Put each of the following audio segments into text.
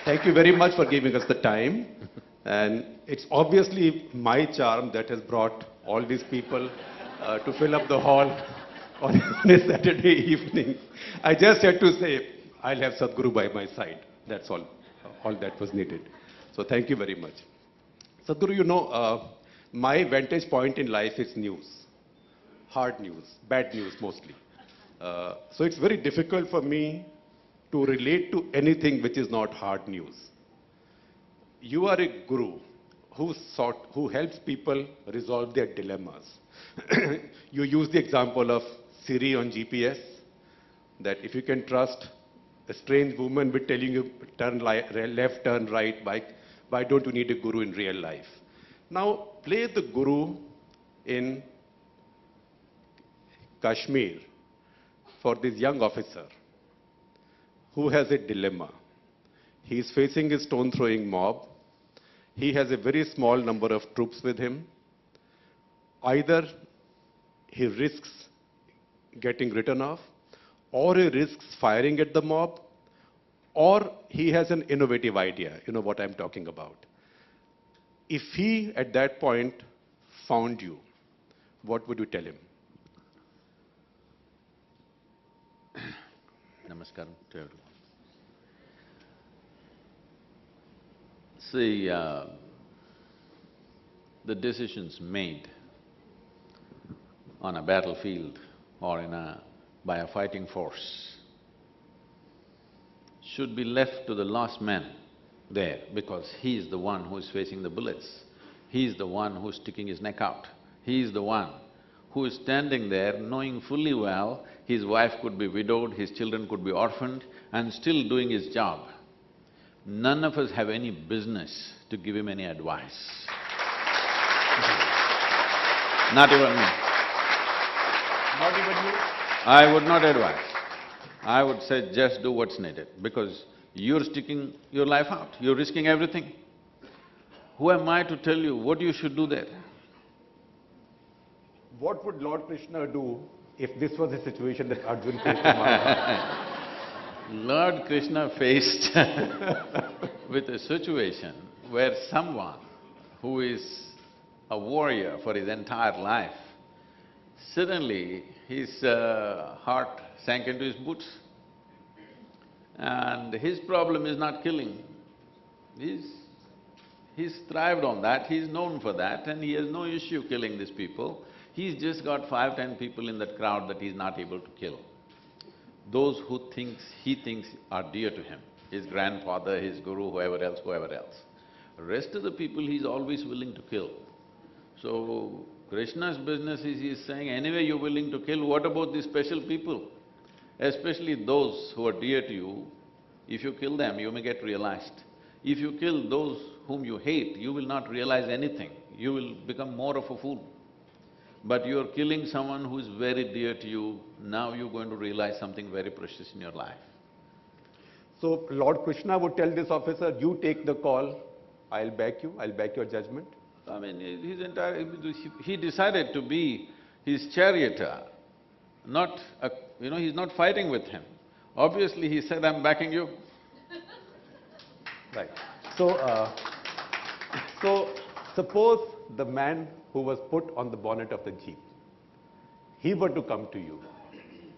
Thank you very much for giving us the time. And it's obviously my charm that has brought all these people to fill up the hall on a Saturday evening. I just had to say, I'll have Sadhguru by my side. That's all that was needed. So thank you very much. Sadhguru, my vantage point in life is news. Hard news, bad news mostly. So it's very difficult for me to relate to anything which is not hard news. You are a guru who helps people resolve their dilemmas. You use the example of Siri on GPS, that if you can trust a strange woman with telling you turn left, turn right, why don't you need a guru in real life? Now, play the guru in Kashmir for this young officer who has a dilemma. He is facing a stone-throwing mob. He has a very small number of troops with him. Either he risks getting written off, or he risks firing at the mob, or he has an innovative idea. You know what I'm talking about. If he, at that point, found you, what would you tell him? Namaskaram to everyone. See, the decisions made on a battlefield or by a fighting force should be left to the last man there, because he is the one who is facing the bullets. He is the one who is sticking his neck out. He is the one who is standing there knowing fully well his wife could be widowed, his children could be orphaned, and still doing his job. None of us have any business to give him any advice. Not even me. Not even you? I would not advise. I would say just do what's needed, because you're sticking your life out, you're risking everything. Who am I to tell you what you should do there? What would Lord Krishna do if this was a situation that Arjun faced in Mahabharata? Lord Krishna faced with a situation where someone who is a warrior for his entire life, suddenly his heart sank into his boots. And his problem is not killing. He's thrived on that, he's known for that, and he has no issue killing these people. He's just got 5–10 people in that crowd that he's not able to kill. Those he thinks are dear to him, his grandfather, his guru, whoever else. Rest of the people he's always willing to kill. So, Krishna's business is he's saying, anyway you're willing to kill, what about these special people? Especially those who are dear to you, if you kill them, you may get realized. If you kill those whom you hate, you will not realize anything, you will become more of a fool. But you're killing someone who is very dear to you, now you're going to realize something very precious in your life. So Lord Krishna would tell this officer, you take the call, I'll back you, I'll back your judgment. I mean, he decided to be his charioteer, not he's not fighting with him. Obviously he said, I'm backing you. Right. So suppose the man who was put on the bonnet of the jeep, he were to come to you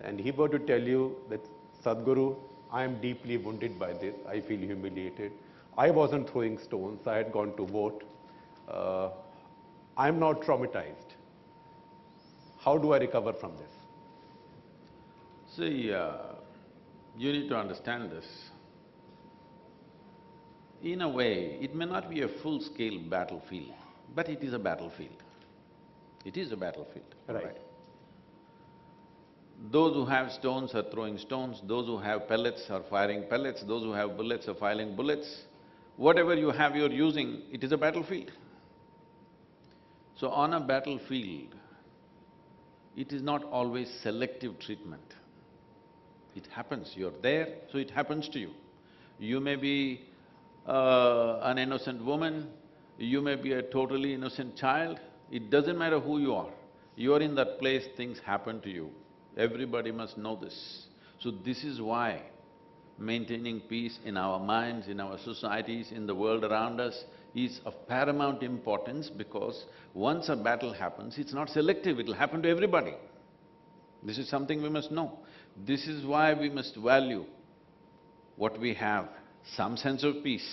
and he were to tell you that, Sadhguru, I am deeply wounded by this, I feel humiliated, I wasn't throwing stones, I had gone to vote, I'm now traumatized. How do I recover from this? See, you need to understand this. In a way, it may not be a full-scale battlefield, but it is a battlefield. It is a battlefield. Right. Those who have stones are throwing stones, those who have pellets are firing pellets, those who have bullets are firing bullets. Whatever you have you're using, it is a battlefield. So on a battlefield, it is not always selective treatment. It happens, you're there, so it happens to you. You may be an innocent woman, you may be a totally innocent child, it doesn't matter who you are. You're in that place, things happen to you. Everybody must know this. So this is why maintaining peace in our minds, in our societies, in the world around us is of paramount importance, because once a battle happens, it's not selective, it'll happen to everybody. This is something we must know. This is why we must value what we have, some sense of peace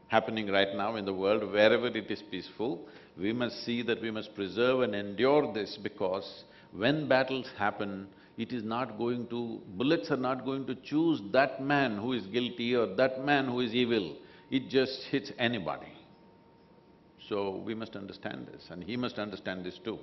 happening right now in the world, wherever it is peaceful. We must see that we must preserve and endure this, because when battles happen, it is not going to… bullets are not going to choose that man who is guilty or that man who is evil. It just hits anybody. So we must understand this, and he must understand this too.